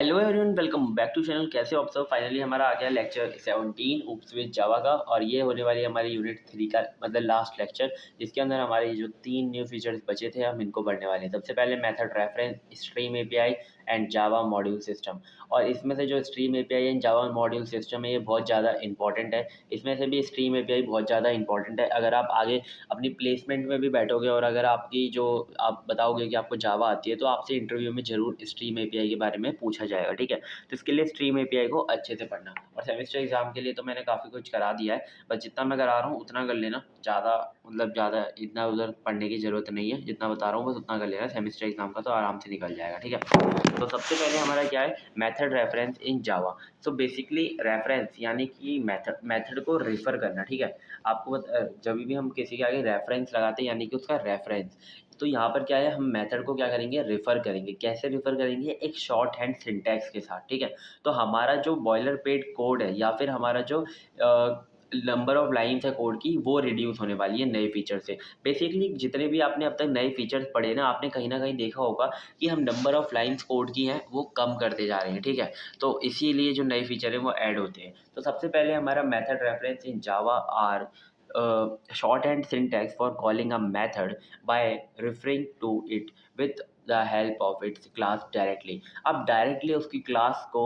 Hello everyone, welcome back to channel. कैसे हो आप सब? फाइनली हमारा आ गया लेक्चर 17 ऊप्स विद जावा का, और ये होने वाली हमारी यूनिट 3 का मतलब लास्ट लेक्चर, जिसके अंदर हमारे जो 3 न्यू फीचर्स बचे थे हम इनको पढ़ने वाले हैं। सबसे पहले method reference, stream API and Java module system. और इसमें से जो stream API and Java module system है ये बहुत ज़्यादा इंपॉर्टेंट है। इसमें से भी स्ट्रीम एपीआई बहुत ज़्यादा इंपॉर्टेंट है। अगर आप आगे अपनी प्लेसमेंट में भी बैठोगे और अगर आपकी जो आप बताओगे कि आपको जावा आती है, तो आपसे इंटरव्यू में ज़रूर स्ट्रीम एपीआई के बारे में पूछा जाएगा, ठीक है। तो इसके लिए स्ट्रीम एपीआई को अच्छे से पढ़ना। और सेमेस्टर एग्जाम के लिए तो मैंने काफ़ी कुछ करा दिया है, बस जितना मैं करा रहा हूँ उतना कर लेना। ज़्यादा इतना उधर पढ़ने की ज़रूरत नहीं है, जितना बता रहा हूँ बस उतना कर लेना। सेमेस्टर एग्जाम का तो आराम से निकल जाएगा, ठीक है। तो सबसे पहले हमारा क्या है, method reference in Java. So basically reference यानी कि मेथड को रेफर करना, ठीक है। जब भी हम किसी के आगे रेफरेंस लगाते हैं यानी कि उसका रेफरेंस, तो यहाँ पर क्या है, हम मेथड को क्या करेंगे, रेफ़र करेंगे। कैसे रेफ़र करेंगे? एक शॉर्ट हैंड सिंटैक्स के साथ, ठीक है। तो हमारा जो बॉयलर प्लेट कोड है या फिर हमारा जो नंबर ऑफ लाइन्स है कोड की, वो रिड्यूस होने वाली है नए फीचर से। बेसिकली जितने भी आपने अब तक नए फीचर्स पढ़े ना, आपने कहीं न कहीं देखा होगा कि हम नंबर ऑफ लाइन्स कोड की हैं वो कम करते जा रहे हैं, ठीक है। तो इसीलिए जो नए फीचर हैं वो ऐड होते हैं। तो सबसे पहले हमारा method reference in Java are shorthand syntax for calling a method by referring to it with the help of its class directly। आप डायरेक्टली उसकी क्लास को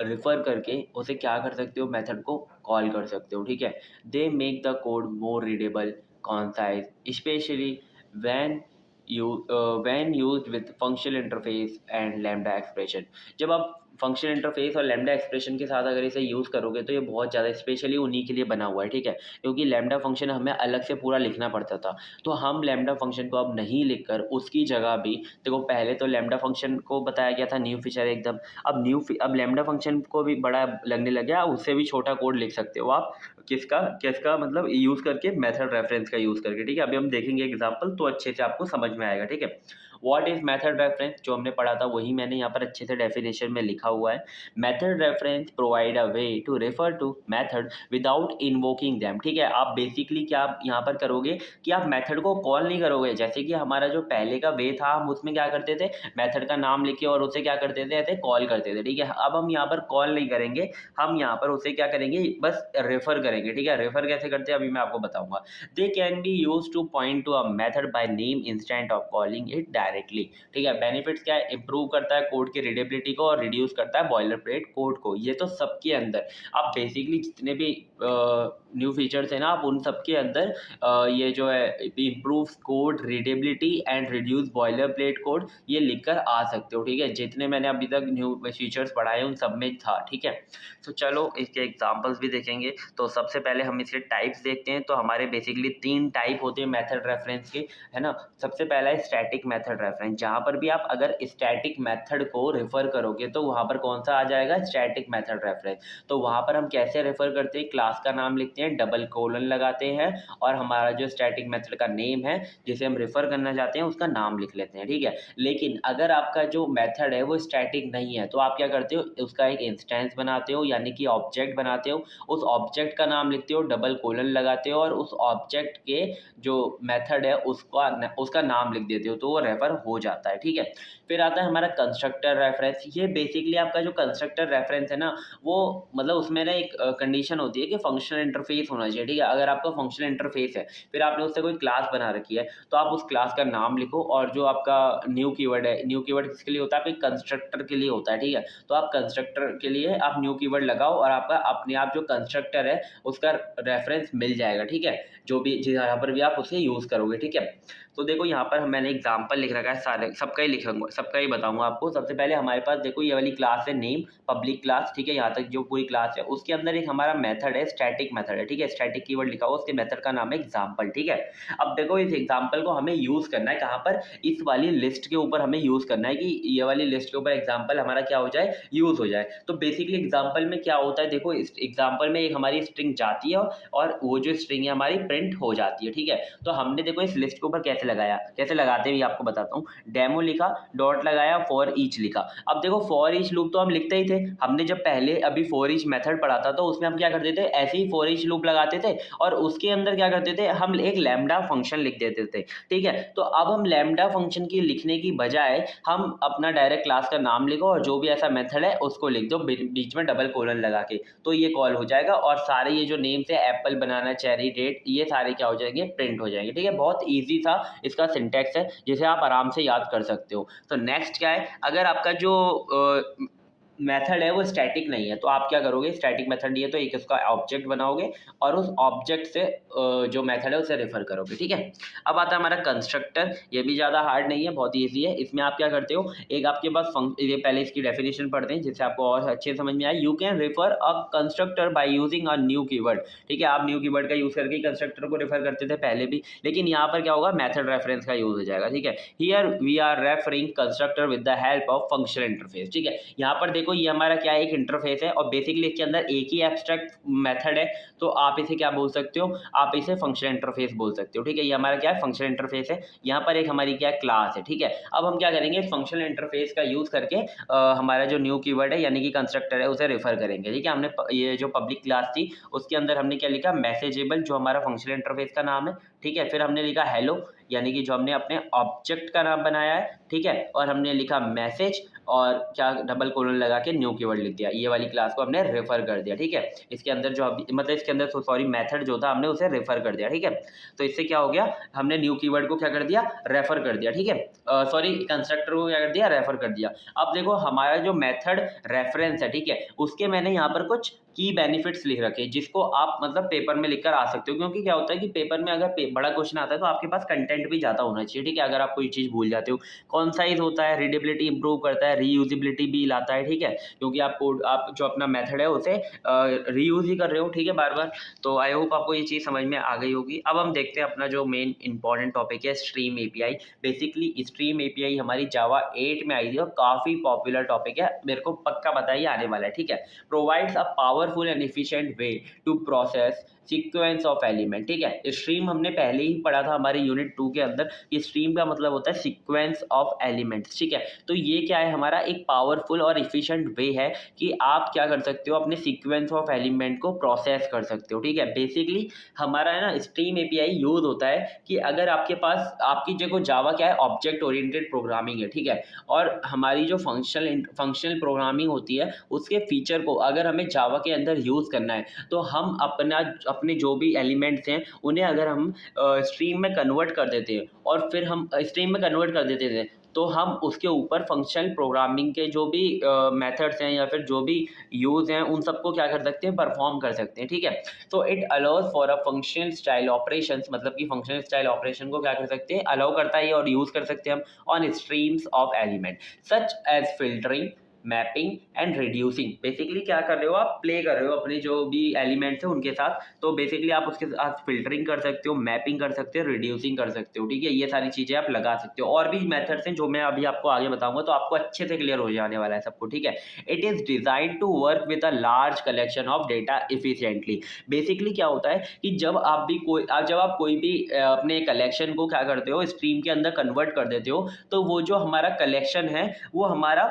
रिफ़र करके उसे क्या कर सकते हो, मेथड को कॉल कर सकते हो, ठीक है। They make the code more readable, concise, specially when when used with functional interface and lambda expression. जब आप फंक्शनल इंटरफेस और लैम्डा एक्सप्रेशन के साथ अगर इसे यूज़ करोगे तो ये बहुत ज़्यादा स्पेशली उन्हीं के लिए बना हुआ है, ठीक है। क्योंकि लैम्डा फंक्शन हमें अलग से पूरा लिखना पड़ता था, तो हम लैम्डा फंक्शन को अब नहीं लिखकर उसकी जगह भी, देखो पहले तो लैम्डा फंक्शन को बताया गया था न्यू फीचर एकदम, अब लैम्डा फंक्शन को भी बड़ा लगने लग गया, उससे भी छोटा कोड लिख सकते हो आप। किसका मतलब यूज़ करके, मेथड रेफरेंस का यूज़ करके, ठीक है। अभी हम देखेंगे एग्जाम्पल तो अच्छे से आपको समझ में आएगा, ठीक है। व्हाट इज मेथड रेफरेंस, जो हमने पढ़ा था वही मैंने यहाँ पर अच्छे से डेफिनेशन में लिखा हुआ है। Method reference provide a way to refer to method without invoking them, ठीक है। आप बेसिकली क्या आप यहाँ पर करोगे कि आप मेथड को कॉल नहीं करोगे। जैसे कि हमारा जो पहले का वे था, हम उसमें क्या करते थे, मेथड का नाम लिख के और उसे क्या करते थे, ऐसे कॉल करते थे, ठीक है। अब हम यहाँ पर कॉल नहीं करेंगे, हम यहाँ पर उसे क्या करेंगे, बस रेफर करेंगे, ठीक है। रेफर कैसे करते हैं अभी मैं आपको बताऊंगा। They can be use to point to a method by name instant of calling it directly, ठीक है। बेनिफिट्स क्या है, इंप्रूव करता है कोड की रीडेबिलिटी को और रिड्यूस करता है बॉयलर प्लेट कोड को। ये तो सबके अंदर, आप बेसिकली जितने भी न्यू फीचर्स हैं ना, आप उन सब के अंदर ये जो है improve code readability and reduce boiler plate code, ये लिखकर आ सकते हो, ठीक है। जितने मैंने अभी तक न्यू फीचर्स पढ़ाए उन सब में था, ठीक है। तो चलो इसके एग्जांपल्स भी देखेंगे। तो सबसे पहले हम इसके टाइप्स देखते हैं। तो हमारे बेसिकली 3 टाइप होते हैं मेथड रेफरेंस के, है ना। सबसे पहला है स्टैटिक मेथड रेफरेंस। जहाँ पर भी आप अगर स्टैटिक मेथड को रेफर करोगे तो वहाँ पर कौन सा आ जाएगा, स्टैटिक मेथड रेफरेंस। तो वहाँ पर हम कैसे रेफर करते हैं, क्लास का नाम लिखते हैं, डबल कोलन लगाते हैं और हमारा जो स्टैटिक मेथड का नेम है जिसे हम रेफर करना चाहते हैं उसका नाम लिख लेते हैं, ठीक है। लेकिन अगर आपका जो मेथड है वो स्टैटिक नहीं है तो आप क्या करते हो, उसका एक इंस्टेंस बनाते हो यानी कि ऑब्जेक्ट बनाते हो। उस ऑब्जेक्ट का नाम लिखते हो, डबल कोलन लगाते हो और उस ऑब्जेक्ट के जो मेथड है उसका नाम लिख देते हो, तो वो रेफर हो जाता है, ठीक है। फिर आता है हमारा कंस्ट्रक्टर रेफरेंस। ये बेसिकली आपका जो कंस्ट्रक्टर रेफरेंस है ना, वो मतलब उसमें ना एक कंडीशन होती है कि फंक्शनल इंटरफेस होना चाहिए, ठीक है। अगर आपका फंक्शनल इंटरफेस है, फिर आपने उससे कोई क्लास बना रखी है, तो आप उस क्लास का नाम लिखो और जो आपका न्यू कीवर्ड है, न्यू कीवर्ड किसके लिए होता है, आपके कंस्ट्रक्टर के लिए होता है, ठीक है। तो आप कंस्ट्रक्टर के लिए आप न्यू कीवर्ड लगाओ और आपका अपने आप जो कंस्ट्रक्टर है उसका रेफरेंस मिल जाएगा, ठीक है। जो भी जहाँ पर भी आप उसे यूज़ करोगे, ठीक है। तो देखो यहाँ पर मैंने एग्जाम्पल लिख रखा है, सारे सबका ही लिखूंगा, सबका ही बताऊंगा आपको। सबसे पहले हमारे पास देखो ये वाली क्लास है नेम पब्लिक क्लास, ठीक है। यहाँ तक जो पूरी क्लास है उसके अंदर एक हमारा मेथड है, स्टैटिक मेथड है, ठीक है। स्टैटिक कीवर्ड लिखा हुआ, उसके मेथड का नाम है एग्जाम्पल, ठीक है। अब देखो इस एग्जाम्पल को हमें यूज़ करना है कहाँ पर, इस वाली लिस्ट के ऊपर हमें यूज़ करना है कि ये वाली लिस्ट के ऊपर एग्जाम्पल हमारा क्या हो जाए, यूज़ हो जाए। तो बेसिकली एग्जाम्पल में क्या होता है, देखो इस एग्जाम्पल में एक हमारी स्ट्रिंग जाती है और वो जो स्ट्रिंग है हमारी प्रिंट हो जाती है, ठीक है। तो हमने देखो इस लिस्ट के ऊपर कैसे लगाया, कैसे लगाते हुए आपको बताता हूँ। डेमो लिखा डॉट लगाया, फॉर ईच लिखा। अब देखो फॉर ईच लूप तो हम लिखते ही थे, हमने जब पहले अभी फॉर ईच मेथड पढ़ा था तो उसमें हम क्या करते थे, ऐसे ही फॉर ईच लूप लगाते थे और उसके अंदर क्या करते थे, हम एक लैम्डा फंक्शन लिख देते थे, ठीक है। तो अब हम लैम्डा फंक्शन की लिखने की बजाय हम अपना डायरेक्ट क्लास का नाम लिखो और जो भी ऐसा मेथड है उसको लिख दो बीच में डबल कोलन लगा के, तो ये कॉल हो जाएगा और सारे ये जो नेम्स है एप्पल, बनाना, चेरी, डेट, ये सारे क्या हो जाएंगे, प्रिंट हो जाएंगे, ठीक है। बहुत ईजी सा इसका सिंटैक्स है जिसे आप आराम से याद कर सकते हो। तो नेक्स्ट क्या है, अगर आपका जो मेथड है वो स्टैटिक नहीं है तो आप क्या करोगे, स्टैटिक मेथड नहीं है तो एक उसका ऑब्जेक्ट बनाओगे और उस ऑब्जेक्ट से जो मेथड है उसे रेफर करोगे, ठीक है। अब आता है हमारा कंस्ट्रक्टर, ये भी ज़्यादा हार्ड नहीं है, बहुत ईजी है। इसमें आप क्या करते हो, एक आपके पास ये पहले इसकी डेफिनेशन पढ़ते हैं जिससे आपको और अच्छे समझ में आए। You can refer a constructor by using a new keyword, ठीक है। आप न्यू कीवर्ड का यूज़ करके कंस्ट्रक्टर को रेफर करते थे पहले भी, लेकिन यहाँ पर क्या होगा, मेथड रेफरेंस का यूज़ हो जाएगा, ठीक है। Here we are referring constructor with the help of functional interface, ठीक है। यहाँ पर देखो ये हमारा क्या है, एक इंटरफेस है और बेसिकली इसके अंदर एक ही एब्स्ट्रैक्ट मेथड है, तो आप इसे क्या बोल सकते हो, आप इसे फंक्शनल इंटरफेस बोल सकते हो, ठीक है। ये हमारा क्या है, फंक्शनल इंटरफेस है। यहाँ पर एक हमारी क्या है, क्लास है, ठीक है। अब हम क्या करेंगे, फंक्शनल इंटरफेस का यूज़ करके हमारा जो न्यू कीवर्ड है यानी कि कंस्ट्रक्टर है उसे रेफर करेंगे, ठीक है। हमने ये जो पब्लिक क्लास थी उसके अंदर हमने क्या लिखा, मैसेजेबल, जो हमारा फंक्शनल इंटरफेस का नाम है, ठीक है। फिर हमने लिखा हेलो, यानी कि जो हमने अपने ऑब्जेक्ट का नाम बनाया है, ठीक है। और हमने लिखा मैसेज और क्या डबल कोलन लगा के न्यू कीवर्ड लिख दिया, ये वाली क्लास को हमने रेफर कर दिया, ठीक है। इसके अंदर जो मतलब इसके अंदर सॉरी मेथड जो था हमने उसे रेफर कर दिया, ठीक है। तो इससे क्या हो गया, हमने न्यू कीवर्ड को क्या कर दिया, रेफर कर दिया, ठीक है। सॉरी कंस्ट्रक्टर को क्या कर दिया, रेफर कर दिया। अब देखो हमारा जो मेथड रेफरेंस है, ठीक है, उसके मैंने यहाँ पर कुछ की बेनिफिट्स लिख रखे जिसको आप मतलब पेपर में लिखकर आ सकते हो, क्योंकि क्या होता है कि पेपर में अगर बड़ा क्वेश्चन आता है तो आपके पास कंटेंट भी ज़्यादा होना चाहिए, ठीक है। अगर आप कोई चीज़ भूल जाते हो, कॉन्साइज होता है, रीडेबिलिटी इंप्रूव करता है, रीयूजिबिलिटी भी लाता है, ठीक है, क्योंकि आप कोड, आप जो अपना मेथड है उसे रीयूज ही कर रहे हो, ठीक है, बार बार। तो आई होप आपको ये चीज़ समझ में आ गई होगी। अब हम देखते हैं अपना जो मेन इंपॉर्टेंट टॉपिक है, stream API. Basically stream API हमारी जावा 8 में आई थी और काफ़ी पॉपुलर टॉपिक है, मेरे को पक्का पता है ये आने वाला है, ठीक है। Provides a powerful and efficient way to process sequence of element, ठीक है। स्ट्रीम हमने पहले ही पढ़ा था हमारे यूनिट 2 के अंदर कि स्ट्रीम का मतलब होता है सीक्वेंस ऑफ एलिमेंट्स, ठीक है। तो ये क्या है, हमारा एक पावरफुल और एफिशिएंट वे है कि आप क्या कर सकते हो, अपने सीक्वेंस ऑफ एलिमेंट को प्रोसेस कर सकते हो, ठीक है। बेसिकली हमारा है ना स्ट्रीम एपीआई यूज होता है कि अगर आपके पास, आपकी देखो जावा क्या है, ऑब्जेक्ट ओरिएंटेड प्रोग्रामिंग है, ठीक है। और हमारी जो फंक्शनल प्रोग्रामिंग होती है उसके फीचर को अगर हमें जावा के अंदर यूज़ करना है तो हम अपने जो भी एलिमेंट्स हैं उन्हें अगर हम स्ट्रीम में कन्वर्ट कर देते हैं और फिर हम स्ट्रीम में कन्वर्ट कर देते थे तो हम उसके ऊपर फंक्शनल प्रोग्रामिंग के जो भी मेथड्स हैं या फिर जो भी यूज़ हैं उन सबको क्या कर सकते हैं, परफॉर्म कर सकते हैं, ठीक है। तो it allows for a functional style operations, मतलब कि फंक्शनल स्टाइल ऑपरेशन को क्या कर सकते हैं, अलाउ करता है और यूज़ कर सकते हैं हम on streams of element such as filtering, mapping and reducing. Basically क्या कर रहे हो, आप प्ले कर रहे हो अपने जो भी एलिमेंट्स हैं उनके साथ, तो बेसिकली आप उसके साथ फिल्टरिंग कर सकते हो, मैपिंग कर सकते हो, रिड्यूसिंग कर सकते हो, ठीक है। ये सारी चीज़ें आप लगा सकते हो और भी मेथड्स हैं जो मैं अभी आपको आगे बताऊंगा तो आपको अच्छे से क्लियर हो जाने वाला है सबको, ठीक है। It is design to work with a large collection of data efficiently. Basically क्या होता है कि जब आप कोई भी अपने कलेक्शन को क्या करते हो, स्ट्रीम के अंदर कन्वर्ट कर देते हो, तो वो जो हमारा कलेक्शन है वो हमारा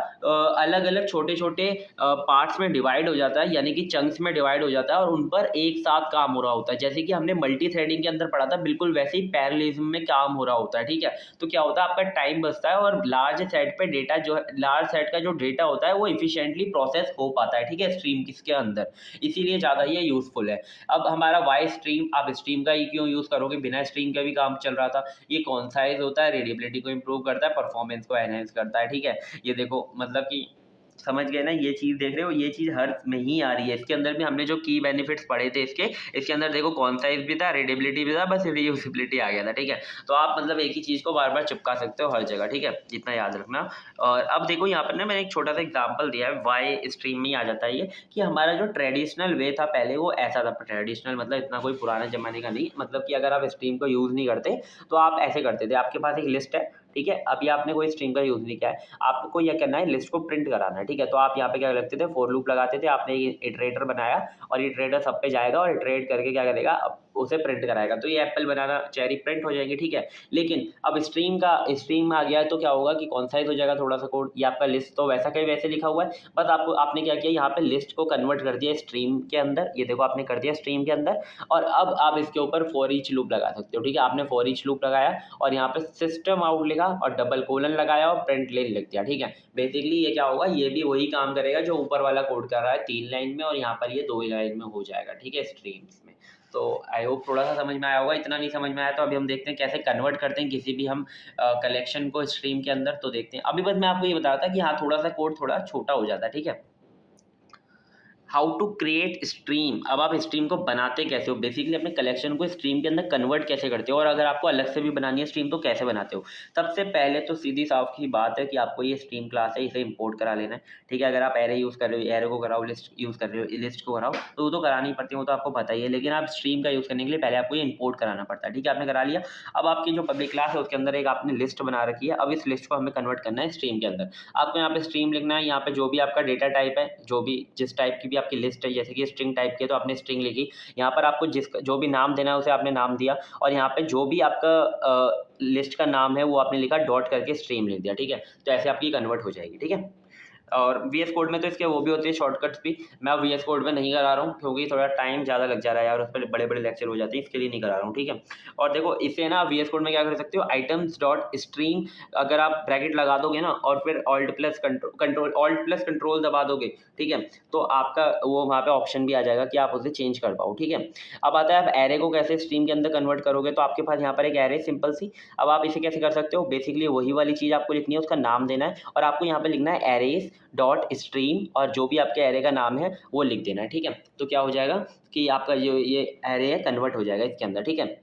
अलग अलग छोटे छोटे पार्ट्स में डिवाइड हो जाता है, यानी कि चंक्स में डिवाइड हो जाता है और उन पर एक साथ काम हो रहा होता है। जैसे कि हमने मल्टी थ्रेडिंग के अंदर पढ़ा था, बिल्कुल वैसे ही पैरेललिज्म में काम हो रहा होता है, ठीक है। तो क्या होता है, आपका टाइम बचता है और लार्ज सेट पे डेटा जो है, लार्ज सेट का जो डेटा होता है वो इफिशिएंटली प्रोसेस हो पाता है, ठीक है, स्ट्रीम किसके अंदर, इसीलिए ज़्यादा ये यूजफुल है। अब हमारा वाई स्ट्रीम, आप स्ट्रीम का ही क्यों यूज़ करोगे, बिना स्ट्रीम का भी काम चल रहा था। ये कॉन्साइज होता है, रीडेबिलिटी को इंप्रूव करता है, परफॉर्मेंस को एनहेंस करता है, ठीक है। ये देखो मतलब कि समझ गए ना, ये चीज़ देख रहे हो, ये चीज़ हर में ही आ रही है। इसके अंदर भी हमने जो की बेनिफिट्स पढ़े थे इसके अंदर देखो कॉन्साइज भी था, रीडेबिलिटी भी था, बस रीयूजेबिलिटी आ गया था, ठीक है। तो आप मतलब एक ही चीज़ को बार बार चिपका सकते हो हर जगह, ठीक है, इतना याद रखना। और अब देखो यहाँ पर ना मैंने एक छोटा सा एग्जाम्पल दिया है, वाई स्ट्रीम में ही आ जाता है ये, कि हमारा जो ट्रेडिशनल वे था पहले वो ऐसा था। ट्रेडिशनल मतलब इतना कोई पुराने ज़माने का नहीं, मतलब कि अगर आप स्ट्रीम को यूज़ नहीं करते तो आप ऐसे करते थे, आपके पास एक लिस्ट है, ठीक है। अभी आपने कोई स्ट्रिंग का यूज़ नहीं किया है, आपको यह करना है, लिस्ट को प्रिंट कराना है, ठीक है। तो आप यहाँ पे क्या लगते थे, फॉर लूप लगाते थे, आपने ये इटरेटर बनाया और इटरेटर सब पे जाएगा और इटरेट करके क्या करेगा, उसे प्रिंट कराएगा। तो ये एप्पल, बनाना, चेरी प्रिंट हो जाएंगे, ठीक है। लेकिन अब स्ट्रीम में आ गया है तो क्या होगा कि कौन साइज हो जाएगा थोड़ा सा कोड, ये आपका लिस्ट तो वैसा का वैसे लिखा हुआ है, बस आपने क्या किया, यहाँ पे लिस्ट को कन्वर्ट कर दिया स्ट्रीम के अंदर। ये देखो आपने कर दिया स्ट्रीम के अंदर, और अब आप इसके ऊपर फॉर ईच लूप लगा सकते हो, ठीक है। आपने फॉर ईच लूप लगाया और यहाँ पे सिस्टम आउट लिखा और डबल कोलन लगाया और प्रिंट लेन लिख दिया, ठीक है। बेसिकली ये क्या होगा, ये भी वही काम करेगा जो ऊपर वाला कोड कर रहा है 3 लाइन में, और यहाँ पर ये 2 लाइन में हो जाएगा, ठीक है, स्ट्रीम्स में। तो आई होप थोड़ा सा समझ में आया होगा। इतना नहीं समझ में आया तो अभी हम देखते हैं कैसे कन्वर्ट करते हैं किसी भी हम कलेक्शन को स्ट्रीम के अंदर। तो देखते हैं। अभी बस मैं आपको ये बता रहा था कि हाँ, थोड़ा सा कोड थोड़ा छोटा हो जाता है, ठीक है। How to create stream. अब आप स्ट्रीम को बनाते कैसे हो, बेसिकली अपने कलेक्शन को स्ट्रीम के अंदर कन्वर्ट कैसे करते हो, और अगर आपको अलग से भी बनानी है स्ट्रीम तो कैसे बनाते हो। सबसे पहले तो सीधी साफ की बात है कि आपको ये स्ट्रीम क्लास है, इसे इंपोर्ट करा लेना है, ठीक है। अगर आप एरे यूज़ कर रहे हो, एरे को कराओ, लिस्ट यूज़ कर रहे हो, लिस्ट को कराओ, तो वो तो करानी पड़ती है, वो तो आपको पता ही है। लेकिन आप स्ट्रीम का यूज़ करने के लिए पहले आपको ये इंपोर्ट कराना पड़ता है, ठीक है। आपने करा लिया। अब आपकी जो पब्लिक क्लास है उसके अंदर एक आपने लिस्ट बना रखी है। अब इस लिस्ट को हमें कन्वर्ट करना है स्ट्रीम के अंदर। आपको यहाँ पे स्ट्रीम लिखना है, यहाँ पे जो भी आपका डेटा टाइप है, जो भी जिस टाइप की भी आपकी लिस्ट है, जैसे कि स्ट्रिंग टाइप की है तो आपने स्ट्रिंग लिखी। यहाँ पर आपको जो भी नाम देना है उसे आपने नाम दिया, और यहाँ पे जो भी आपका लिस्ट का नाम है वो आपने लिखा, डॉट करके स्ट्रीम लिख दिया, ठीक है। तो ऐसे आपकी कन्वर्ट हो जाएगी, ठीक है। और VS कोड में तो इसके वो भी होते हैं शॉर्टकट्स भी। मैं अब VS कोड में नहीं करा रहा हूँ क्योंकि थोड़ा टाइम ज़्यादा लग जा रहा है यार, उस पर बड़े बड़े लेक्चर हो जाते हैं, इसके लिए नहीं करा रहा हूँ, ठीक है। और देखो इसे ना VS कोड में क्या कर सकते हो, आइटम्स डॉट स्ट्रीम, अगर आप ब्रैकेट लगा दोगे ना और फिर ऑल्ट प्लस कंट्रोल दबा दोगे, ठीक है, तो आपका वो वहाँ पे ऑप्शन भी आ जाएगा कि आप उसे चेंज कर पाओ, ठीक है। अब आता है आप एरे को कैसे स्ट्रीम के अंदर कन्वर्ट करोगे। तो आपके पास यहाँ पर एक एरे सिंपल सी। अब आप इसे कैसे कर सकते हो, बेसिकली वही वाली चीज़ आपको लिखनी है, उसका नाम देना है, और आपको यहाँ पे लिखना है एरेज डॉट स्ट्रीम, और जो भी आपके एरे का नाम है वो लिख देना है, ठीक है। तो क्या हो जाएगा कि आपका जो ये एरे है कन्वर्ट हो जाएगा इसके अंदर, ठीक है।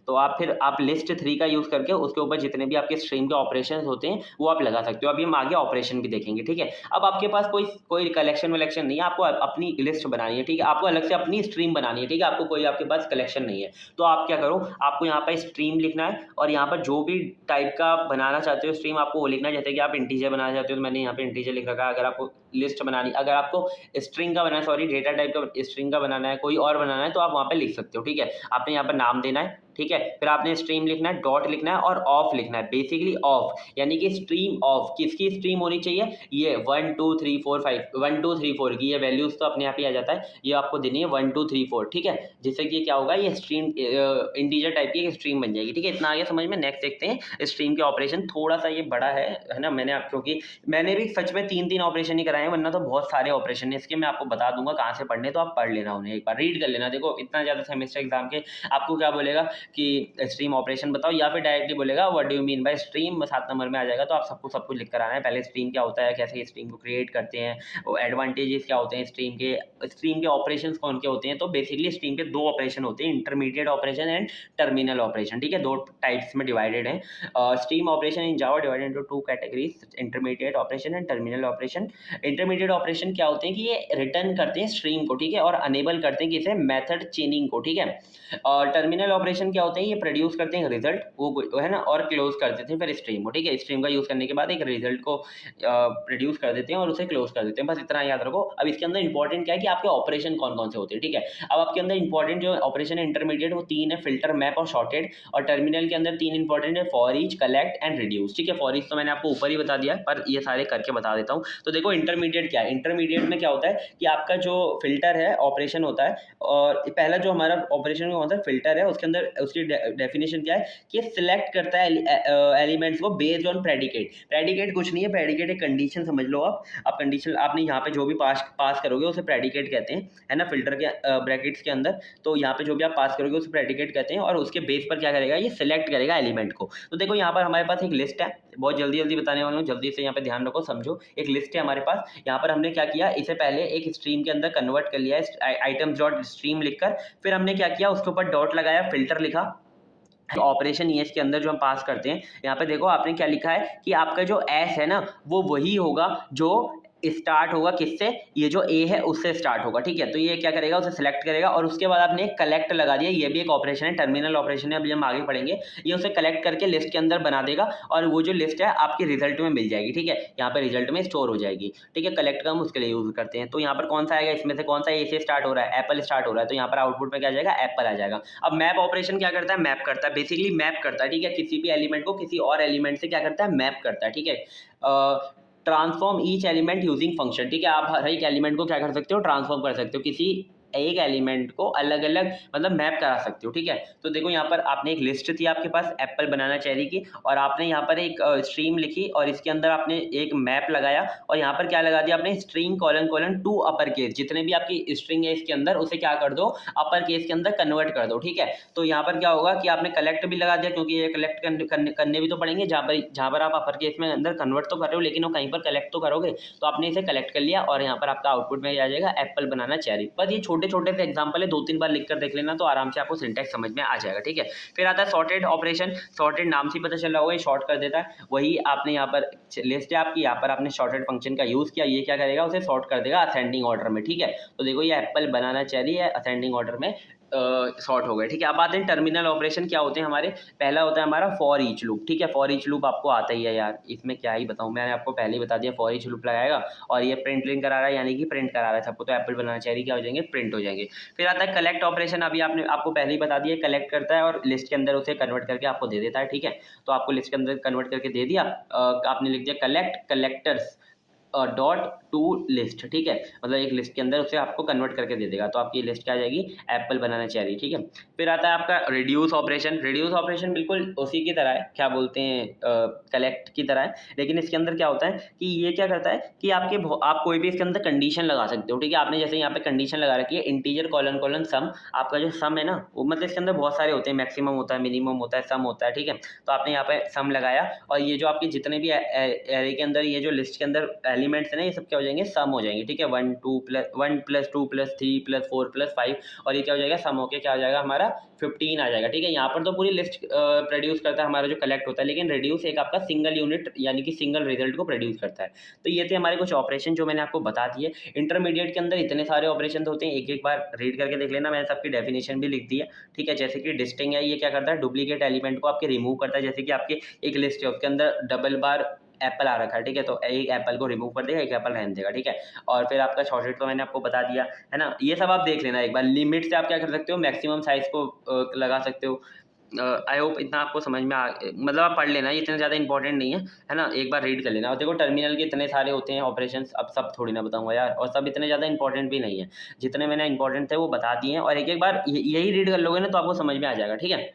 तो आप लिस्ट 3 का यूज़ करके उसके ऊपर जितने भी आपके स्ट्रीम के ऑपरेशंस होते हैं वो आप लगा सकते हो। अभी हम आगे ऑपरेशन भी देखेंगे, ठीक है। अब आपके पास कोई कलेक्शन वलेक्शन नहीं है, आपको अपनी लिस्ट बनानी है, ठीक है। आपको अलग से अपनी स्ट्रीम बनानी है, ठीक है। आपको कोई आपके पास कलेक्शन नहीं है, तो आप क्या करो, आपको यहाँ पर स्ट्रीम लिखना है, और यहाँ पर जो भी टाइप का बनाना चाहते हो स्ट्रीम आपको वो लिखना है। जैसे कि आप इंटीजर बनाना चाहते हो तो मैंने यहाँ पे इंटीजर लिख रखा है। अगर आपको लिस्ट बनानी, अगर आपको स्ट्रिंग का बनाना है, सॉरी डेटा टाइप का स्ट्रिंग का बनाना है, कोई और बनाना है, तो आप वहाँ पे लिख सकते हो, ठीक है। आपने यहाँ पर नाम देना है, ठीक है। फिर आपने स्ट्रीम लिखना है, डॉट लिखना है, और ऑफ लिखना है। बेसिकली ऑफ यानी कि स्ट्रीम ऑफ, किसकी स्ट्रीम होनी चाहिए, ये 1 2 3 4 5 1 2 3 4 की ये वैल्यूज तो अपने आप ही आ जाता है, ये आपको देनी है 1 2 3 4, ठीक है। जिससे कि क्या होगा, ये स्ट्रीम इंटीजर टाइप की एक स्ट्रीम बन जाएगी, ठीक है। इतना आगे समझ में। नेक्स्ट देखते हैं स्ट्रीम के ऑपरेशन। थोड़ा सा ये बड़ा है ना, क्योंकि मैंने भी सच में 3 ऑपरेशन ही कराए हैं, वरना तो बहुत सारे ऑपरेशन है इसके। मैं आपको बता दूंगा कहाँ से पढ़ने, तो आप पढ़ लेना उन्हें, एक बार रीड कर लेना। देखो इतना ज़्यादा सेमेस्टर एग्जाम के आपको क्या बोलेगा कि स्ट्रीम ऑपरेशन बताओ, या फिर डायरेक्टली बोलेगा what do you mean by stream, 7 number में आ जाएगा। तो आप सबको सब कुछ लिख कर आना है। पहले स्ट्रीम क्या होता है, कैसे स्ट्रीम को क्रिएट करते हैं, वो एडवांटेजेस क्या होते हैं स्ट्रीम के ऑपरेशंस कौन के होते हैं। तो बेसिकली स्ट्रीम के 2 ऑपरेशन होते हैं, intermediate operation and terminal operation, ठीक है। 2 टाइप्स में डिवाइडेड है stream operation in Java, divided into 2 categories, intermediate operation and terminal operation. Intermediate operation क्या होते हैं कि ये रिटर्न करते हैं स्ट्रीम को, ठीक है, और अनेबल करते हैं किसे, मेथड चेनिंग को, ठीक है। और टर्मिनल ऑपरेशन क्या होते हैं, ये प्रोड्यूस करते हैं रिजल्ट, वो है ना, और क्लोज कर देते हैं फिर स्ट्रीम को, ठीक है। स्ट्रीम का यूज़ करने के बाद एक रिजल्ट को प्रोड्यूस कर देते हैं और उसे क्लोज कर देते हैं, बस इतना याद रखो। अब इसके अंदर इंपॉर्टेंट क्या है कि आपके ऑपरेशन कौन कौन से होते हैं, ठीक है। अब आपके अंदर इंपॉर्टेंट जो ऑपरेशन है इंटरमीडिएट, वो 3 है, फिल्टर, मैप और शॉर्टेड। और टर्मिनल के अंदर 3 इंपॉर्टेंट है, for each, collect and reduce, ठीक है। फॉर ईच तो मैंने आपको ऊपर ही बता दिया है, पर ये सारे करके बता देता हूँ। तो देखो इंटरमीडिएट क्या है, इंटरमीडिएट में क्या होता है कि आपका जो फिल्टर है ऑपरेशन होता है, और पहला जो हमारा ऑपरेशन कौन सा फिल्टर है, उसके अंदर उसकी डेफिनेशन क्या है कि सिलेक्ट करता है एलिमेंट्स को बेस्ड ऑन प्रेडिकेट। प्रेडिकेट कुछ नहीं है, प्रेडिकेट एक कंडीशन समझ लो आप कंडीशन आपने यहाँ पे जो भी पास करोगे उसे प्रेडिकेट कहते हैं, है ना, फिल्टर के ब्रैकेट्स के अंदर। तो यहाँ पे जो भी आप पास करोगे उसे प्रेडिकेट कहते हैं, और उसके बेस पर क्या करेगा, ये सिलेक्ट करेगा एलिमेंट को। तो देखो यहाँ पर हमारे पास एक लिस्ट है, बहुत जल्दी बताने वाला हूँ, जल्दी से यहाँ पे ध्यान रखो, समझो। एक लिस्ट है हमारे पास, यहाँ पर हमने क्या किया, इसे पहले एक स्ट्रीम के अंदर कन्वर्ट कर लिया है आइटम्स डॉट स्ट्रीम लिखकर। फिर हमने क्या किया, उसके ऊपर डॉट लगाया, फिल्टर लिखा, ऑपरेशन ईएस के अंदर जो हम पास करते हैं। यहाँ पे देखो आपने क्या लिखा है कि आपका जो एस है ना वो वही होगा जो स्टार्ट होगा किससे, ये जो ए है उससे स्टार्ट होगा, ठीक है। तो ये क्या करेगा, उसे सिलेक्ट करेगा और उसके बाद आपने कलेक्ट लगा दिया, ये भी एक ऑपरेशन है, टर्मिनल ऑपरेशन है, अभी हम आगे पढ़ेंगे। ये उसे कलेक्ट करके लिस्ट के अंदर बना देगा और वो जो लिस्ट है आपके रिजल्ट में मिल जाएगी, ठीक है, यहाँ पर रिजल्ट में स्टोर हो जाएगी, ठीक है। कलेक्ट का हम उसके लिए यूज करते हैं। तो यहाँ पर कौन सा आएगा, इसमें से कौन सा ए से स्टार्ट हो रहा है, एप्पल स्टार्ट हो रहा है, तो यहाँ पर आउटपुट में क्या आ जाएगा, एप्पल आ जाएगा। अब मैप ऑपरेशन क्या करता है, मैप करता है, बेसिकली मैप करता है, ठीक है, किसी भी एलिमेंट को किसी और एलिमेंट से क्या करता है, मैप करता है, ठीक है। Transform each element using function, ठीक है, आप हर एक एलिमेंट को क्या कर सकते हो, ट्रांसफॉर्म कर सकते हो, किसी एक एलिमेंट को अलग अलग मतलब मैप करा सकते हो, ठीक है। तो देखो यहाँ पर आपने एक लिस्ट थी आपके पास एप्पल बनाना चेरी की, और आपने यहाँ पर एक स्ट्रीम लिखी और इसके अंदर आपने एक मैप लगाया और यहाँ पर क्या लगा दिया आपने, string colon colon to upper case, जितने भी आपकी स्ट्रिंग है इसके अंदर उसे क्या कर दो, अपर केस के अंदर कन्वर्ट कर दो, ठीक है। तो यहाँ पर क्या होगा कि आपने कलेक्ट भी लगा दिया, क्योंकि ये कलेक्ट करने भी तो पड़ेंगे, जहाँ पर आप अपर केस में अंदर कन्वर्ट तो कर रहे हो लेकिन वो कहीं पर कलेक्ट तो करोगे, तो आपने इसे कलेक्ट कर लिया और यहाँ पर आपका आउटपुट में आ जाएगा एप्पल बनाना चेरी। बस ये छोटे छोटे से एग्जांपल है, 2-3 बार लिख कर देख लेना तो आराम से आपको सिंटैक्स समझ में आ जाएगा, ठीक है। फिर आता है सॉर्टेड ऑपरेशन, सॉर्टेड नाम से पता चल रहा होगा, ये शॉर्ट कर देता है। वही आपने यहाँ पर लिस्ट है आपकी, यहाँ पर आपने सॉर्टेड फंक्शन का यूज किया, ये क्या करेगा, उसे सॉर्ट कर देगा असेंडिंग ऑर्डर में, ठीक है। तो देखो ये एप्पल बनाना चेरी है, असेंडिंग ऑर्डर में सॉर्ट हो गए, ठीक है। अब आते हैं टर्मिनल ऑपरेशन क्या होते हैं हमारे। पहला होता है हमारा फॉर ईच लूप, ठीक है। फॉर ईच लूप आपको आता ही है यार, इसमें क्या ही बताऊं, मैंने आपको पहले ही बता दिया, फॉर ईच लूप लगाएगा और ये प्रिंट लिंक करा रहा है, यानी कि प्रिंट करा रहा है सबको, तो एप्पल बनाना चाहिए क्या हो जाएंगे, प्रिंट हो जाएंगे। फिर आता है कलेक्ट ऑपरेशन, अभी आपने आपको पहले ही बता दिया, कलेक्ट करता है और लिस्ट के अंदर उसे कन्वर्ट करके आपको दे देता है, ठीक है। तो आपको लिस्ट के अंदर कन्वर्ट करके दे दिया, आपने लिख दिया collect collectors dot to list, ठीक है, मतलब एक लिस्ट के अंदर उसे आपको कन्वर्ट करके दे देगा, तो आपकी लिस्ट क्या आ जाएगी, एप्पल बनाना चाहिए, ठीक है। फिर आता है आपका रिड्यूस ऑपरेशन, रिड्यूस ऑपरेशन बिल्कुल उसी की तरह है, क्या बोलते हैं, कलेक्ट की तरह है, लेकिन इसके अंदर क्या होता है कि ये क्या करता है कि आप कोई भी इसके अंदर कंडीशन लगा सकते हो, ठीक है। आपने जैसे यहाँ पे कंडीशन लगा रखी है इंटीजर कोलन कोलन सम, आपका जो सम है ना वो मतलब इसके अंदर बहुत सारे होते हैं, मैक्सिमम होता है, मिनिमम होता है, सम होता है, ठीक है। तो आपने यहाँ पे सम लगाया और ये जो आपके जितने भी एरे के अंदर ये जो लिस्ट के अंदर एलिमेंट्स है ना, ये सब क्या हो जाएंगे, सम हो जाएंगे, ठीक है। 1 + 2 + 3 + 4 + 5 और ये क्या हो जाएगा, सम होके क्या हो जाएगा हमारा 15 आ जाएगा, ठीक है। यहाँ पर तो पूरी लिस्ट प्रोड्यूस करता है हमारा जो कलेक्ट होता है, लेकिन रिड्यूस एक आपका सिंगल यूनिट यानी कि सिंगल रिजल्ट को प्रोड्यूस करता है। तो ये थे हमारे कुछ ऑपरेशन जो मैंने आपको बता दिए। इंटरमीडिएट के अंदर इतने सारे ऑपरेशन होते हैं, एक एक बार रीड करके देख लेना, मैंने सबकी डेफिनेशन भी लिख दी है, ठीक है। जैसे कि डिस्टिंग है, ये क्या करता है, डुप्लीकेट एलिमेंट को आपके रिमूव करता है, जैसे कि आपके एक लिस्ट है उसके अंदर डबल बार एप्पल आ रखा है, ठीक है, तो एक एप्पल को रिमूव कर देगा, एक एप्पल रहने देगा, ठीक है। और फिर आपका शॉर्टेड तो मैंने आपको बता दिया है ना, ये सब आप देख लेना एक बार। लिमिट से आप क्या कर सकते हो, मैक्सिमम साइज को लगा सकते हो। आई होप इतना आपको समझ में मतलब आप पढ़ लेना, ये इतना ज़्यादा इंपॉर्टेंट नहीं है ना, एक बार रीड कर लेना। और देखो टर्मिनल के इतने सारे होते हैं ऑपरेशंस, अब सब थोड़ी ना बताऊंगा यार, और सब इतने ज़्यादा इंपॉर्टेंट भी नहीं है, जितने मैंने इंपॉर्टेंट थे वो बता दिए हैं, और एक एक बार यही रीड कर लोगे ना तो आपको समझ में आ जाएगा, ठीक है।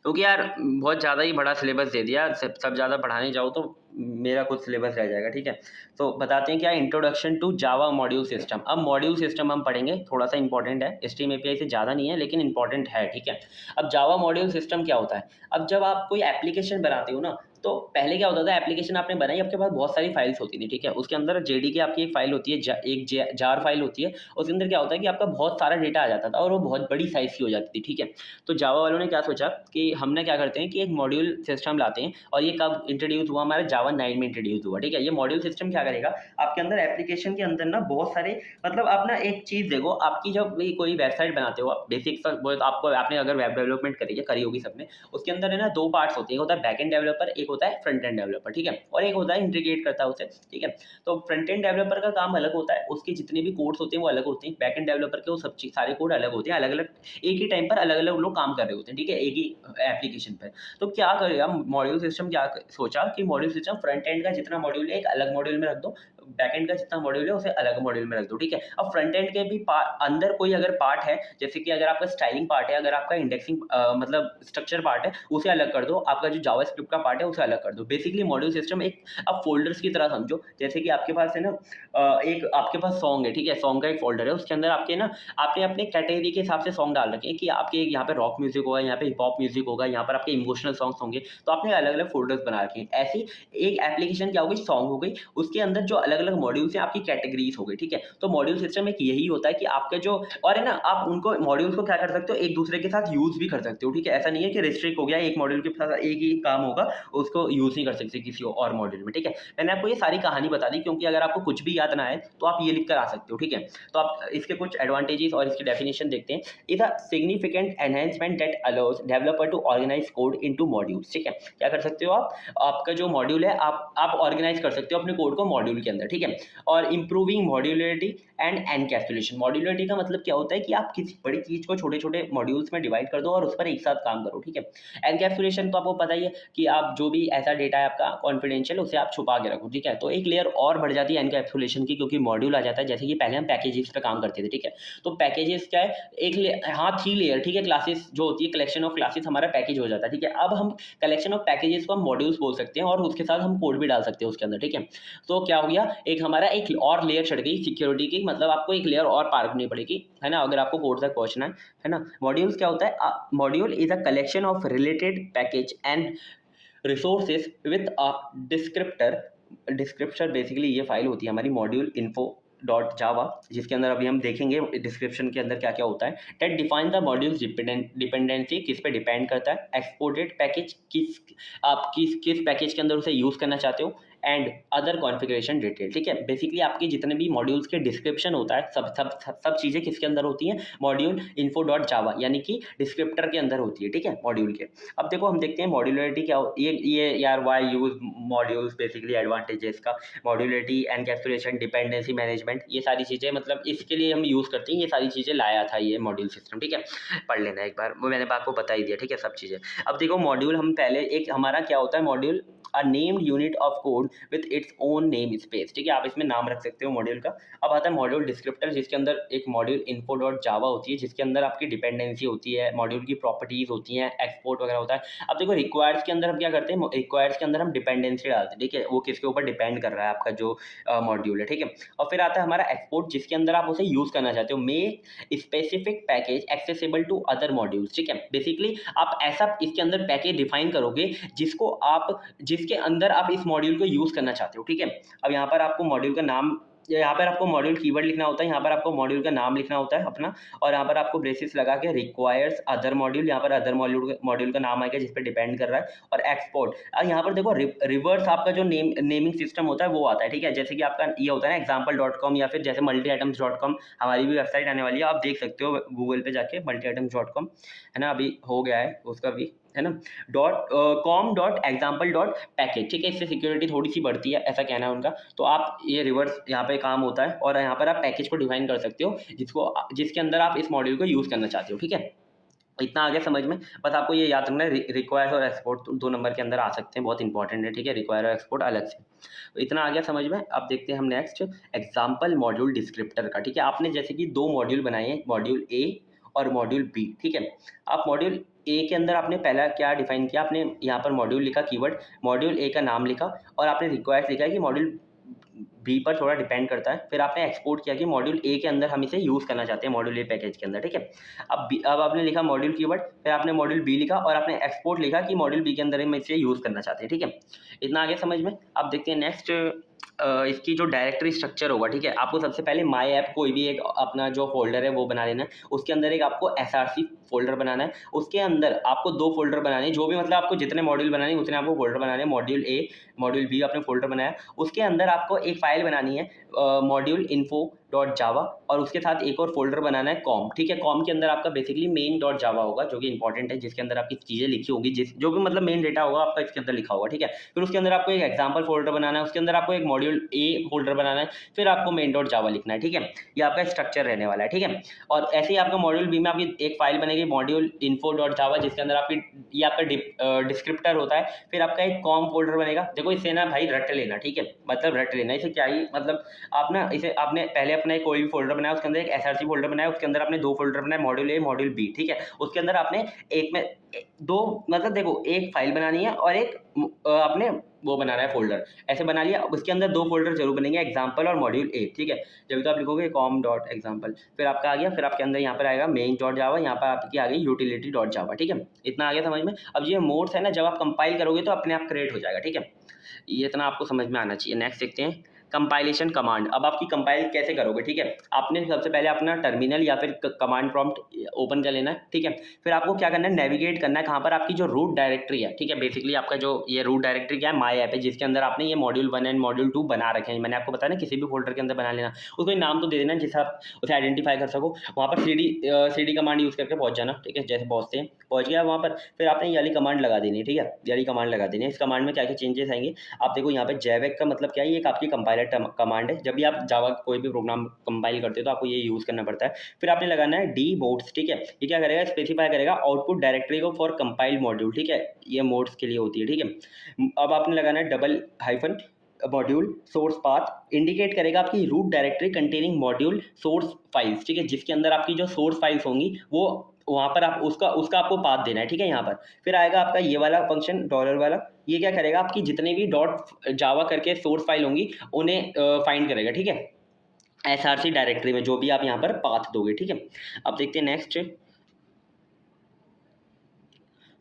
क्योंकि यार बहुत ज़्यादा ही बड़ा सिलेबस दे दिया, सब ज़्यादा पढ़ाने जाओ तो मेरा कुछ सिलेबस रह जाएगा, ठीक है। तो बताते हैं क्या, introduction to Java module system. अब मॉड्यूल सिस्टम हम पढ़ेंगे, थोड़ा सा इंपॉर्टेंट है, स्ट्रीम एपीआई से ज़्यादा नहीं है लेकिन इंपॉर्टेंट है, ठीक है। अब जावा मॉड्यूल सिस्टम क्या होता है, अब जब आप कोई एप्लीकेशन बनाते हो ना, तो पहले क्या होता था, एप्लीकेशन आपने बनाई, आपके पास बहुत सारी फाइल्स होती थी, ठीक है। उसके अंदर जेडी आपकी एक फाइल होती है, एक जार फाइल होती है, उसके अंदर क्या होता है कि आपका बहुत सारा डेटा आ जाता था और वो बहुत बड़ी साइज़ की हो जाती थी, ठीक है। तो जावा वालों ने क्या सोचा कि हमने क्या करते हैं कि एक मॉड्यूल सिस्टम लाते हैं, और ये कब इंट्रोड्यूस हुआ, हमारे जावा 9 में इंट्रोड्यूस हुआ, ठीक है। ये मॉड्यूल सिस्टम क्या करेगा, आपके अंदर एप्लीकेशन के अंदर ना बहुत सारे मतलब आप ना एक चीज़ देखो, आपकी जब भी कोई वेबसाइट बनाते हो आप, बेसिक आपको आपने अगर वेब डेवलपमेंट करी होगी सबने, उसके अंदर है ना 2 पार्ट्स होते हैं, एक होता है बैक एंड डेवलपर, एक होता है फ्रंट एंड डेवलपर, ठीक है, और एक होता है इंटीग्रेट करता है उसे, ठीक है। तो फ्रंट एंड डेवलपर का काम अलग होता है, उसके जितने भी कोड्स होते हैं वो अलग होते हैं, बैक एंड डेवलपर के वो सब सारे कोड अलग होते हैं, अलग अलग एक ही टाइम पर अलग अलग लोग काम कर रहे होते हैं, ठीक है, एक ही एप्लीकेशन पर। तो क्या करेगा मॉड्यूल सिस्टम, क्या सोचा कि मॉड्यूल सिस्टम फ्रंट एंड का जितना मॉड्यूल है एक अलग मॉड्यूल में रख दो, बैक एंड का जितना मॉड्यूल है उसे अलग मॉड्यूल में रख दो, ठीक है। अब फ्रंट एंड के भी अंदर कोई अगर पार्ट है, जैसे कि अगर आपका स्टाइलिंग पार्ट है, अगर आपका इंडेक्सिंग मतलब स्ट्रक्चर पार्ट है, उसे अलग कर दो, आपका जो जावास्क्रिप्ट का पार्ट है उसे अलग कर दो। बेसिकली मॉड्यूल सिस्टम एक अब फोल्डर्स की तरह समझो, जैसे कि आपके पास है ना एक आपके पास सॉन्ग है, ठीक है, सॉन्ग का एक फोल्डर है, उसके अंदर आपके ना आपने अपने कैटेगरी के हिसाब से सॉन्ग डाल रखे हैं कि आपके यहाँ पे रॉक म्यूजिक होगा, यहाँ पे हिप हॉप म्यूजिक होगा, यहाँ पर आपके इमोशनल सॉन्ग्स होंगे, तो आपने अलग अलग फोल्डर्स बना रखे हैं। ऐसी एक एप्लीकेशन क्या हो गई, सॉन्ग हो गई, उसके अंदर जो अलग अलग अलग मॉड्यूल्स हैं, आपकी कैटेगरीज हो गई, ठीक है। तो मॉड्यूल सिस्टम एक यही होता है कि आपके जो, और है ना, आप उनको मॉड्यूल्स को क्या कर सकते हो, एक दूसरे के साथ यूज भी कर सकते हो, ठीक है। ऐसा नहीं है कि रिस्ट्रिक्ट हो गया एक मॉड्यूल के साथ एक ही काम होगा, उसको यूज नहीं कर सकते किसी और मॉड्यूल में, ठीक है। मैंने आपको ये सारी कहानी बता दी, क्योंकि अगर आपको कुछ भी याद ना आए तो आप ये लिख कर आ सकते हो, ठीक है। तो आप इसके कुछ एडवांटेजेस और इसकी डेफिनेशन देखते हैं। Is a significant enhancement that allows developer to organize code into modules, ठीक है। क्या कर सकते हो आप, आपका जो मॉड्यूल है आप ऑर्गेनाइज कर सकते हो अपने कोड को मॉड्यूल के अंदर, ठीक है। और improving modularity and encapsulation. Modularity का मतलब क्या होता है कि आप किसी बड़ी चीज को छोटे छोटे मॉड्यूल्स में डिवाइड कर दो और उस पर एक साथ काम करो, ठीक है। एनकैप्सुलेशन तो आपको पता ही है कि आप जो भी ऐसा डेटा है आपका कॉन्फिडेंशियल, उसे आप छुपा के रखो, ठीक है। तो एक लेयर और बढ़ जाती है एनकैप्सुलेशन की, क्योंकि मॉड्यूल आ जाता है। जैसे कि पहले हम पैकेजेस पे काम करते थे, ठीक है। तो पैकेजेस क्या है, हाँ 3 लेयर, ठीक है। क्लासेस जो होती है, कलेक्शन ऑफ क्लासेस हमारा पैकेज हो जाता है, ठीक है। अब हम कलेक्शन ऑफ पैकेजेस को हम मॉड्यूल्स बोल सकते हैं और उसके साथ हम कोड भी डाल सकते हैं उसके अंदर, ठीक है। तो क्या हो गया, एक हमारा एक और लेयर चढ़ गई सिक्योरिटी की, मतलब आपको एक लेयर और पार करनी पड़ेगी, है ना, अगर आपको कोड तक पहुंचना है ना। मॉड्यूल्स क्या होता है, module is a collection of related package and resources with a descriptor. Descriptor basically ये फाइल होती है हमारी मॉड्यूल इन्फो डॉट जावा, जिसके अंदर अभी हम देखेंगे डिस्क्रिप्शन के अंदर क्या क्या होता है। That define the modules dependency, किस पे डिपेंड करता है। एक्सपोर्टेड पैकेज, आप किस पैकेज के अंदर उसे यूज करना चाहते हो। एंड अदर कॉन्फ़िगरेशन डिटेल, ठीक है। बेसिकली आपके जितने भी मॉड्यूल्स के डिस्क्रिप्शन होता है, सब चीज़ें किसके अंदर होती हैं, मॉड्यूल इन्फो डॉट जावा यानी कि डिस्क्रिप्टर के अंदर होती है, ठीक है, मॉड्यूल के। अब देखो हम देखते हैं मॉड्यूलरिटी क्या हो, ये यार why use modules, basically advantages का, मॉड्यूलरिटी, एनकैप्सुलेशन, डिपेंडेंसी मैनेजमेंट, ये सारी चीज़ें मतलब इसके लिए हम यूज़ करते हैं, ये सारी चीज़ें लाया था ये मॉड्यूल सिस्टम, ठीक है। पढ़ लेना एक बार, वो मैंने आपको बता ही दिया, ठीक है, सब चीज़ें। अब देखो मॉड्यूल, हम पहले एक हमारा क्या होता है module, a named unit of code with its own name space, ठीक है। आप इसमें नाम रख सकते हो मॉड्यूल का। अब आता है मॉड्यूल डिस्क्रिप्टर, जिसके अंदर एक मॉड्यूल इन्फो डॉट जावा होती है, जिसके अंदर आपकी डिपेंडेंसी होती है, मॉड्यूल की प्रॉपर्टीज होती हैं, एक्सपोर्ट वगैरह होता है। अब देखो रिक्वायर्स के अंदर हम क्या करते हैं, रिक्वायर्स के अंदर हम डिपेंडेंसी डालते हैं, ठीक है, वो किसके ऊपर डिपेंड कर रहा है आपका जो मॉड्यूल है, ठीक है। और फिर आता है हमारा एक्सपोर्ट, जिसके अंदर आप उसे यूज करना चाहते हो, make specific package accessible to other modules, ठीक है। बेसिकली आप ऐसा इसके अंदर पैकेज डिफाइन करोगे जिसके अंदर आप इस मॉड्यूल को यूज करना चाहते हो, ठीक है। अब यहाँ पर आपको मॉड्यूल का नाम, यहाँ पर आपको मॉड्यूल कीवर्ड लिखना होता है, यहाँ पर आपको मॉड्यूल का नाम लिखना होता है अपना, और यहाँ पर आपको ब्रेसिस लगा के रिक्वायर्स अदर मॉड्यूल, यहाँ पर अदर मॉड्यूल का नाम आएगा जिस पर डिपेंड कर रहा है, और एक्सपोर्ट। और यहाँ पर देखो रिवर्स आपका जो नेमिंग सिस्टम होता है वो आता है, ठीक है। जैसे कि आपका ये होता है ना example.com, या फिर जैसे multiitems.com, हमारी भी वेबसाइट आने वाली है, आप देख सकते हो गूगल पे जाके multiitems.com, है ना, अभी हो गया है उसका भी, है ना, .com.example.package, ठीक है। इससे सिक्योरिटी थोड़ी सी बढ़ती है, ऐसा कहना है उनका। तो आप ये रिवर्स यहाँ पे काम होता है, और यहाँ पर आप पैकेज को डिफाइन कर सकते हो जिसके अंदर आप इस मॉड्यूल को यूज करना चाहते हो, ठीक है। इतना आगे समझ में, बस आपको ये याद रखना है, रिक्वायर और एक्सपोर्ट 2 नंबर के अंदर आ सकते हैं, बहुत इंपॉर्टेंट है, ठीक है, रिक्वायर और एक्सपोर्ट अलग से। तो इतना आ गया समझ में। अब देखते हैं हम नेक्स्ट एग्जाम्पल मॉड्यूल डिस्क्रिप्टर का, ठीक है। आपने जैसे कि 2 मॉड्यूल बनाए हैं, मॉड्यूल ए और मॉड्यूल बी, ठीक है। आप मॉड्यूल ए के अंदर आपने पहला क्या डिफाइन किया, आपने यहाँ पर मॉड्यूल लिखा, कीवर्ड मॉड्यूल ए का नाम लिखा, और आपने रिक्वायर्स लिखा है कि मॉड्यूल बी पर थोड़ा डिपेंड करता है। फिर आपने एक्सपोर्ट किया कि मॉड्यूल ए के अंदर हम इसे यूज़ करना चाहते हैं, मॉड्यूल ए पैकेज के अंदर, ठीक है। अब आपने लिखा मॉड्यूल कीवर्ड, फिर आपने मॉड्यूल बी लिखा, और आपने एक्सपोर्ट लिखा कि मॉड्यूल बी के अंदर हम इसे यूज़ करना चाहते हैं, ठीक है। इतना आगे समझ में। अब देखते हैं नेक्स्ट, इसकी जो डायरेक्टरी स्ट्रक्चर होगा, ठीक है। आपको सबसे पहले माई ऐप कोई भी एक अपना जो फोल्डर है वो बना लेना है, उसके अंदर एक आपको SRC फोल्डर बनाना है, उसके अंदर आपको 2 फोल्डर बनाने हैं, जो भी मतलब आपको जितने मॉड्यूल बनाने हैं उतने आपको फोल्डर बनाने हैं। मॉड्यूल ए, मॉड्यूल बी आपने फोल्डर बनाया, उसके अंदर आपको एक फाइल बनानी है मॉड्यूल इन्फो डॉट जावा, और उसके साथ एक और फोल्डर बनाना है कॉम, ठीक है। कॉम के अंदर आपका बेसिकली मेन डॉट जावा होगा, जो कि इंपॉर्टेंट है, जिसके अंदर आपकी चीज़ें लिखी होंगी, जो भी मतलब मेन डेटा होगा आपका इसके अंदर लिखा होगा, ठीक है। फिर उसके अंदर आपको एक एग्जाम्पल फोल्डर बनाना है, उसके अंदर आपको एक मॉड्यूल ए फोल्डर बनाना है, फिर आपको मेन डॉट जावा लिखना है, ठीक है। ये आपका स्ट्रक्चर रहने वाला है, ठीक है। और ऐसे ही आपका मॉड्यूल बी में आपकी एक फाइल बनेगी मॉड्यूल इन्फो डॉट जावा, जिसके अंदर आपकी ये आपका डिस्क्रिप्टर होता है, फिर आपका एक कॉम फोल्डर बनेगा। देखो इसे ना भाई रट लेना, ठीक है, मतलब रट लेना, इसे क्या ही मतलब आप ना इसे आपने पहले अपना एक कोई भी फोल्डर बनाया, उसके अंदर एक SRC फोल्डर बनाया, उसके अंदर आपने 2 फोल्डर बनाए, मॉड्यूल ए मॉड्यूल बी, ठीक है। उसके अंदर आपने एक में 2 मतलब देखो एक फाइल बनानी है और एक आपने वो बनाना है फोल्डर, ऐसे बना लिया। उसके अंदर 2 फोल्डर जरूर बनेंगे, एग्जाम्पल और मॉड्यूल ए, ठीक है। जब तो आप लिखोगे कॉम डॉट एग्जाम्पल, फिर आपका आ गया, फिर आपके अंदर यहाँ पर आएगा मेन डॉट जावा, यहाँ पर आपकी आ गई यूटिलिटी डॉट जावा, ठीक है। इतना आ गया समझ में। अब ये मोड्स है ना, जब आप कंपाइल करोगे तो अपने आप क्रिएट हो जाएगा, ठीक है। ये इतना आपको समझ में आना चाहिए। नेक्स्ट देखते हैं कंपाइलेशन कमांड। अब आपकी कंपाइल कैसे करोगे, ठीक है। आपने सबसे पहले अपना टर्मिनल या फिर कमांड प्रॉम्प्ट ओपन कर लेना है, ठीक है। फिर आपको क्या करना है, नेविगेट करना है कहाँ पर, आपकी जो रूट डायरेक्टरी है, ठीक है। बेसिकली आपका जो ये रूट डायरेक्टरी क्या है, माई ऐप है, जिसके अंदर आपने ये मॉड्यूल 1 एंड मॉड्यूल 2 बना रखे हैं। मैंने आपको बताया ना, किसी भी फोल्डर के अंदर बना लेना, उसको एक नाम तो दे देना जिससे आप उसे आइडेंटिफाई कर सको। वहाँ पर सी डी कमांड यूज़ करके पहुँच जाना, ठीक है। जैसे पहुँचते हैं, पहुँच गया वहाँ पर, फिर आपने ये वाली कमांड लगा देनी है, ठीक है। ये वाली कमांड लगा देनी है। इस कमांड में क्या क्या चेंजेस आएंगे आप देखो। यहाँ पे जैवेक का मतलब क्या है, ये एक आपकी कंपाइलर कमांड है। जब भी आप जावा कोई भी प्रोग्राम कंपाइल करते हो तो आपको ये यूज़ करना पड़ता है। फिर आपने लगाना है डी मोड्स, ठीक है। ये क्या करेगा, स्पेसिफाई करेगा आउटपुट डायरेक्टरी को फॉर कंपाइल मॉड्यूल, ठीक है। ये मोड्स के लिए होती है, ठीक है। अब आपने लगाना है double hyphen module source path, indicate करेगा आपकी root directory containing module source files, ठीक है। जिसके अंदर आपकी जो सोर्स फाइल्स होंगी वो वहाँ पर आप उसका आपको पाथ देना है, ठीक है। यहाँ पर फिर आएगा आपका ये वाला फंक्शन डॉलर वाला। ये क्या करेगा, आपकी जितने भी डॉट जावा करके सोर्स फाइल होंगी उन्हें फाइंड करेगा, ठीक है। एसआरसी डायरेक्टरी में जो भी आप यहाँ पर पाथ दोगे, ठीक है। अब देखते हैं नेक्स्ट।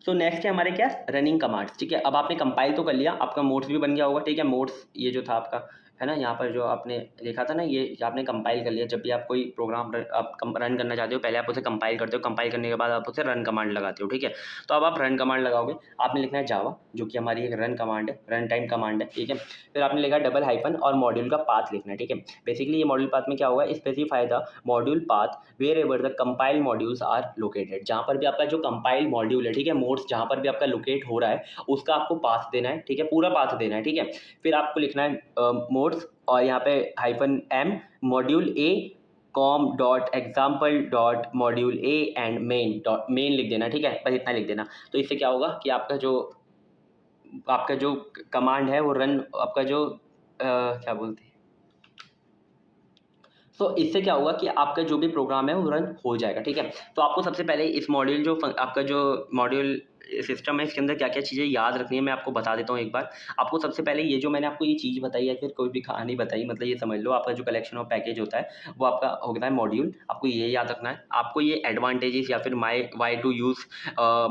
सो नेक्स्ट है हमारे क्या, रनिंग कमांड्स, ठीक है। अब आपने कंपाइल तो कर लिया, आपका मोड्स भी बन गया होगा, ठीक है। मोड्स ये जो था आपका है ना, यहाँ पर जो आपने देखा था ना, ये आपने कंपाइल कर लिया। जब भी आप कोई प्रोग्राम आप रन करना चाहते हो, पहले आप उसे कंपाइल करते हो, कंपाइल करने के बाद आप उसे रन कमांड लगाते हो, ठीक है। तो अब आप रन कमांड लगाओगे, आपने लिखना है जावा, जो कि हमारी एक रन कमांड है, रन टाइम कमांड है, ठीक है। फिर आपने लिखा डबल हाइफन और मॉड्यूल का पाथ लिखना है, ठीक है। बेसिकली ये मॉड्यूल पाथ में क्या होगा, specify the module path wherever the compile modules are located. जहाँ पर भी आपका जो कंपाइल मॉड्यूल है, ठीक है, मोड्स जहाँ पर भी आपका लोकेट हो रहा है उसका आपको पाथ देना है, ठीक है, पूरा पाथ देना है, ठीक है। फिर आपको लिखना है मोड्स और यहाँ पे hyphen M module A com dot example dot module A and main dot main लिख देना, ठीक है। बस इतना लिख देना। तो इससे क्या होगा कि आपका जो कमांड है वो रन, आपका जो क्या बोलते हैं, तो इससे क्या होगा कि आपका जो भी प्रोग्राम है वो रन हो जाएगा, ठीक है। तो आपको सबसे पहले इस मॉड्यूल आपका जो मॉड्यूल सिस्टम है, इसके अंदर क्या क्या चीज़ें याद रखनी है मैं आपको बता देता हूँ एक बार। आपको सबसे पहले ये जो मैंने आपको ये चीज़ बताई है, फिर कोई भी कहानी बताई, मतलब ये समझ लो आपका जो कलेक्शन ऑफ पैकेज होता है वो आपका होता है मॉड्यूल। आपको ये याद रखना है, आपको ये एडवांटेजेस या फिर वाई टू यूज़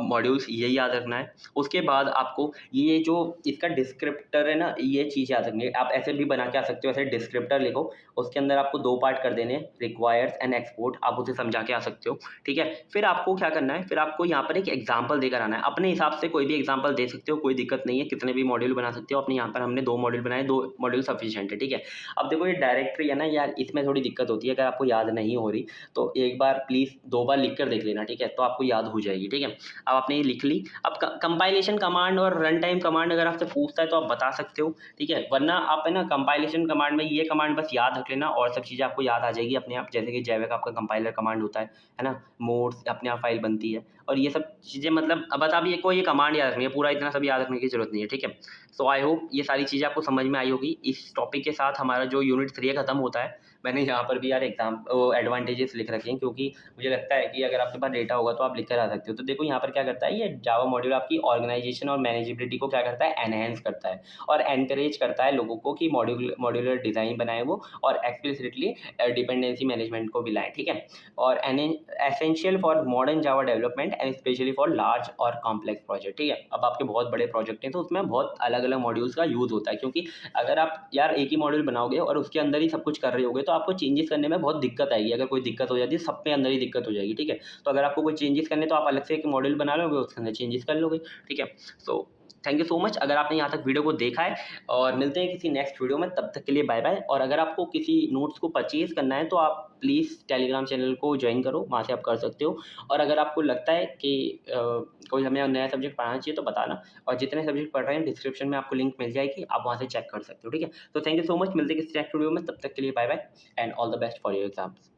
मॉड्यूल्स ये याद रखना है। उसके बाद आपको ये जो इसका डिस्क्रिप्टर है ना, ये चीज़ याद रखनी है। आप ऐसे भी बना के आ सकते हो, ऐसे डिस्क्रिप्टर लिखो, उसके अंदर आपको 2 पार्ट कर देने हैं, रिक्वायर्स एंड एक्सपोर्ट, आप उसे समझा के आ सकते हो, ठीक है। फिर आपको क्या करना है, फिर आपको यहाँ पर एक एग्जाम्पल देकर आना है। अपने हिसाब से कोई भी एग्जाम्पल दे सकते हो, कोई दिक्कत नहीं है, कितने भी मॉड्यूल बना सकते हो अपने। यहाँ पर हमने 2 मॉड्यूल बनाए, 2 मॉड्यूल सफिशिएंट है, ठीक है। अब देखो ये डायरेक्टरी है ना यार, इसमें थोड़ी दिक्कत होती है, अगर आपको याद नहीं हो रही तो एक बार प्लीज़ 2 बार लिख कर देख लेना, ठीक है, तो आपको याद हो जाएगी, ठीक है। अब आपने ये लिख ली। अब कंपाइलेशन कमांड और रन टाइम कमांड अगर आपसे पूछता है तो आप बता सकते हो, ठीक है। वरना आप है ना कंपाइलेशन कमांड में ये कमांड बस याद रख लेना और सब चीज़ें आपको याद आ जाएगी अपने आप। जैसे कि जैविक आपका कंपाइलर कमांड होता है ना, मोड्स अपने आप फाइल बनती है, और ये सब चीज़ें मतलब अब बस आप ये को ये कमांड याद रखनी है, पूरा इतना सब याद रखने की ज़रूरत नहीं है, ठीक है। सो आई होप ये सारी चीज़ें आपको समझ में आई होगी। इस टॉपिक के साथ हमारा जो यूनिट 3 खत्म होता है। मैंने यहाँ पर भी यार एडवांटेजेस लिख रखे हैं, क्योंकि मुझे लगता है कि अगर आपके पास डेटा होगा तो आप लिख कर आ सकते हो। तो देखो यहाँ पर क्या करता है, ये जावा मॉड्यूल आपकी ऑर्गेनाइजेशन और मैनेजेबिलिटी को क्या करता है, एनहेंस करता है और एनकरेज करता है लोगों को कि मॉड्यूलर डिज़ाइन बनाए वो, और एक्सप्लिसिटली डिपेंडेंसी मैनेजमेंट को भी लाएँ, ठीक है। और essential for modern Java development and specially for large और कॉम्प्लेक्स प्रोजेक्ट, ठीक है। अब आपके बहुत बड़े प्रोजेक्ट हैं तो उसमें बहुत अलग अलग मॉड्यूल्स का यूज़ होता है, क्योंकि अगर आप यार एक ही मॉड्यूल बनाओगे और उसके अंदर ही सब कुछ कर रहे होगे तो आपको चेंजेस करने में बहुत दिक्कत आएगी। अगर कोई दिक्कत हो जाती है, सब पे अंदर ही दिक्कत हो जाएगी, ठीक है। तो अगर आपको कोई चेंजेस करने तो आप अलग से एक मॉड्यूल बना लोगे, उसके अंदर चेंजेस कर लोगे, ठीक है। So thank you so much अगर आपने यहाँ तक वीडियो को देखा है, और मिलते हैं किसी नेक्स्ट वीडियो में। तब तक के लिए बाय बाय। और अगर आपको किसी नोट्स को परचेज़ करना है तो आप प्लीज़ टेलीग्राम चैनल को ज्वाइन करो, वहाँ से आप कर सकते हो। और अगर आपको लगता है कि कोई हमें नया सब्जेक्ट पढ़ाना चाहिए तो बताना, और जितने सब्जेक्ट पढ़ रहे हैं डिस्क्रिप्शन में आपको लिंक मिल जाएगी, आप वहाँ से चेक कर सकते हो, ठीक है। तो थैंक यू सो मच, मिलते हैं किसी नेक्स्ट वीडियो में। तब तक के लिए bye bye and all the best for your exams.